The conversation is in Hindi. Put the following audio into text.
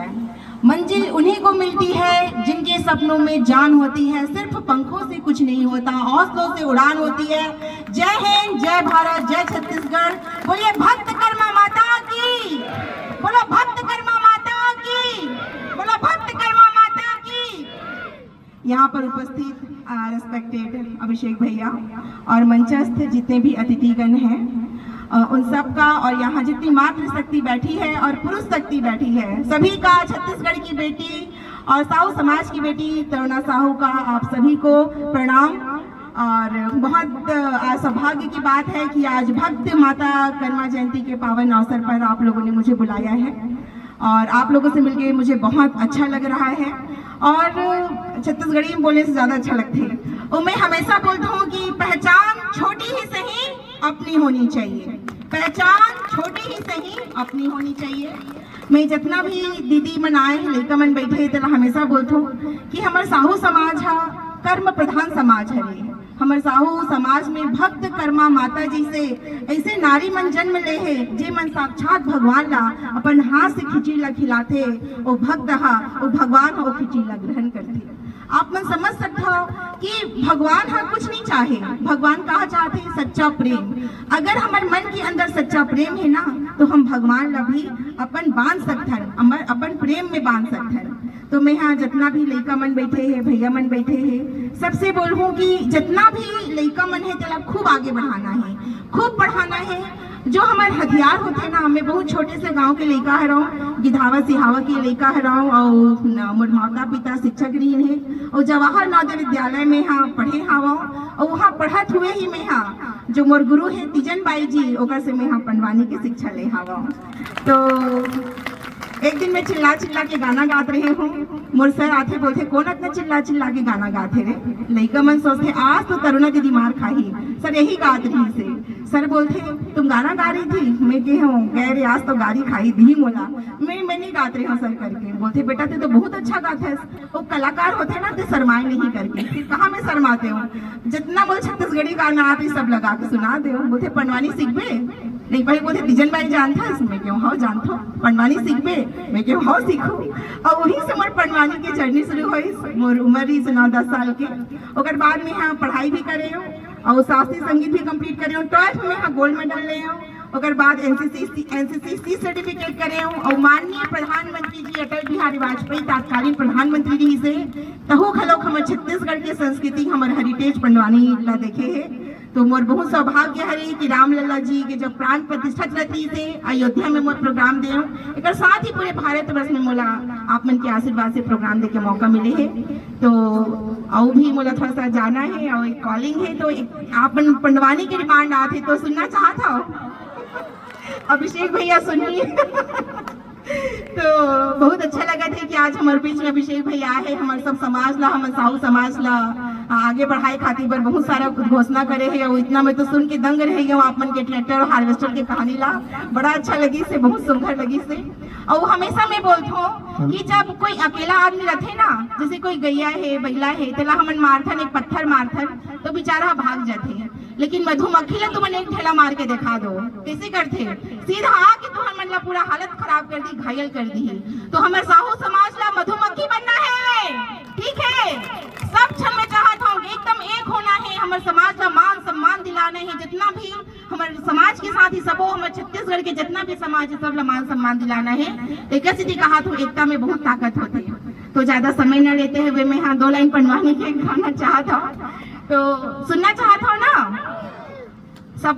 है। मंजिल उन्हीं को मिलती है जिनके सपनों में जान होती है। सिर्फ पंखों से कुछ नहीं होता, हौसलों से उड़ान होती है। जय हिंद, जय भारत, जय छत्तीसगढ़। बोलिए भक्त कर्मा माता की, बोलो भक्त कर्मा माता की, बोलो भक्त कर्मा माता की। यहाँ पर उपस्थित रेस्पेक्टेड अभिषेक भैया और मंचस्थ जितने भी अतिथिगण हैं, उन सब का, और यहाँ जितनी मातृशक्ति बैठी है और पुरुष शक्ति बैठी है, सभी का, छत्तीसगढ़ की बेटी और साहू समाज की बेटी तरुणा साहू का आप सभी को प्रणाम। और बहुत सौभाग्य की बात है कि आज भक्त माता कर्मा जयंती के पावन अवसर पर आप लोगों ने मुझे बुलाया है और आप लोगों से मिलकर मुझे बहुत अच्छा लग रहा है। और छत्तीसगढ़ी में बोलने से ज़्यादा अच्छा लगती है। और मैं हमेशा बोलता हूँ कि पहचान छोटी ही सही अपनी होनी चाहिए, पहचान छोटी ही सही अपनी होनी चाहिए। मैं जितना भी दीदी मन आए हैं, लड़का मन बैठे, तो हमेशा बोलता हूँ कि हमारे साहू समाज है कर्म प्रधान समाज है। हमारे साहू समाज में भक्त कर्मा माता जी से ऐसे नारी मन जन्म ले है जे मन साक्षात भगवान ला अपन हाथ से खिचड़ी ला खिलाते, वो भक्त हा, वो भगवान हो खिचड़ी ला ग्रहण करते। आप मन समझ सकते हो कि भगवान हा कुछ नहीं चाहे, भगवान कहा चाहते सच्चा प्रेम। अगर हमारे मन के अंदर सच्चा प्रेम है ना, तो हम भगवान ला भी अपन बांध सकते हैं, अपन प्रेम में बांध सकते हैं। तो मैं यहाँ जितना भी लड़का मन बैठे हैं, भैया मन बैठे हैं, सबसे बोलूँ कि जितना भी लड़का मन है तेला खूब आगे बढ़ाना है, खूब पढ़ाना है। जो हमारे हथियार होते हैं ना, मैं बहुत छोटे से गांव के लड़का है रहूँ, गिधावा सिहावा के लड़का है रहूँ, और मोर माता पिता शिक्षक रही है, और जवाहर नवोदय विद्यालय में यहाँ पढ़े हवा, और वहाँ पढ़त हुए ही मैं यहाँ जो मोर गुरु है तीजन बाई जी, ओकर से मैं यहाँ पंडवानी की शिक्षा ले हवा। तो एक दिन मैं चिल्ला चिल्ला के गाना गात रहे हूँ, मोर सर आते बोलते कौन इतना चिल्ला चिल्ला के गाना गाते रे। लड़का मन सोचते आज तो तरुणा दीदी मार खाही, सर यही गात रही से। सर बोलते तुम गाना गा रही थी, मैं कह हूँ कह रहे आज तो गाड़ी खाई दी मोला, मैं नहीं गाते रही हूँ सर करके। बोलते बेटा ते तो बहुत अच्छा गाते है, वो कलाकार होते ना तो शर्माए नहीं करके। फिर कहाँ मैं शर्माते हूँ, जितना बोल छत्तीसगढ़ी गाना आती सब लगा के सुना दे। बोलते पंडवानी सीखबे, नहीं पहले बोलते तीजन बाई जानता है, मैं क्यों हाँ जानता हूँ। पंडवानी सीखबे, मैं क्यों हाँ सीखू। और वही से मोर पंडवानी की जर्नी शुरू हुई। मोर उम्र ही 9-10 साल के। और बाद में यहाँ पढ़ाई भी करे हूँ और शास्त्रीय संगीत भी कंप्लीट करे हूँ। 12th में यहाँ गोल्ड मेडल ले हूँ। और बाद एनसीसी सर्टिफिकेट करे हूँ। और माननीय प्रधानमंत्री जी अटल बिहारी वाजपेयी तत्कालीन प्रधानमंत्री जी से तहु खलोक हमारे छत्तीसगढ़ के संस्कृति हमारे हेरिटेज पंडवानी ला देखे है। तो मोर बहुत सौभाग्य है कि रामलला जी के जब प्राण प्रतिष्ठा रहती थे अयोध्या में मोर प्रोग्राम दे, एक साथ ही पूरे भारतवर्ष में मोला आप मन के आशीर्वाद से प्रोग्राम दे के मौका मिले है। तो और भी मोला थोड़ा सा जाना है और एक कॉलिंग है, तो आप पंडवानी की डिमांड आती तो सुनना चाहता हो। अभिषेक भैया सुनिए। तो बहुत अच्छा लगा था कि आज हमारे बीच में अभिषेक भैया है। हमारे सब समाज ला, हमारे साहू समाज ला आगे बढ़ाए खातिर पर बहुत सारा घोषणा करे है। और इतना मैं तो सुन के दंग रह गया आप मन के ट्रैक्टर और हार्वेस्टर के कहानी ला, बड़ा अच्छा लगी से, बहुत सुंदर लगी से। और हमेशा मैं बोलती हूँ कि जब कोई अकेला आदमी रहते ना, जैसे कोई गैया है बैला है, तेला हमन मारथन एक पत्थर मारथन तो बेचारा भाग जाते हैं। लेकिन मधुमक्खी ला तुमने एक ठेला मार के दिखा दो, कैसे करते सीधा आके तुम्हारे मन ला पूरा हालत खराब कर दी, घायल कर दी। तो हमारे साहू समाज ला मधुमक्खी बनना है, ठीक है। सब क्षण में चाहता हूँ एकदम एक होना है, हमारे समाज का मान सम्मान दिलाना है। जितना भी हमारे समाज के साथ ही सबो हमारे छत्तीसगढ़ के जितना भी समाज है सब मान सम्मान दिलाना है। एक सीधी कहा तो एकता में बहुत ताकत होती है। तो ज्यादा समय न लेते हुए मैं यहाँ 2 लाइन पंडवानी के गाना चाहता हूँ, तो सुनना चाहता हूँ ना।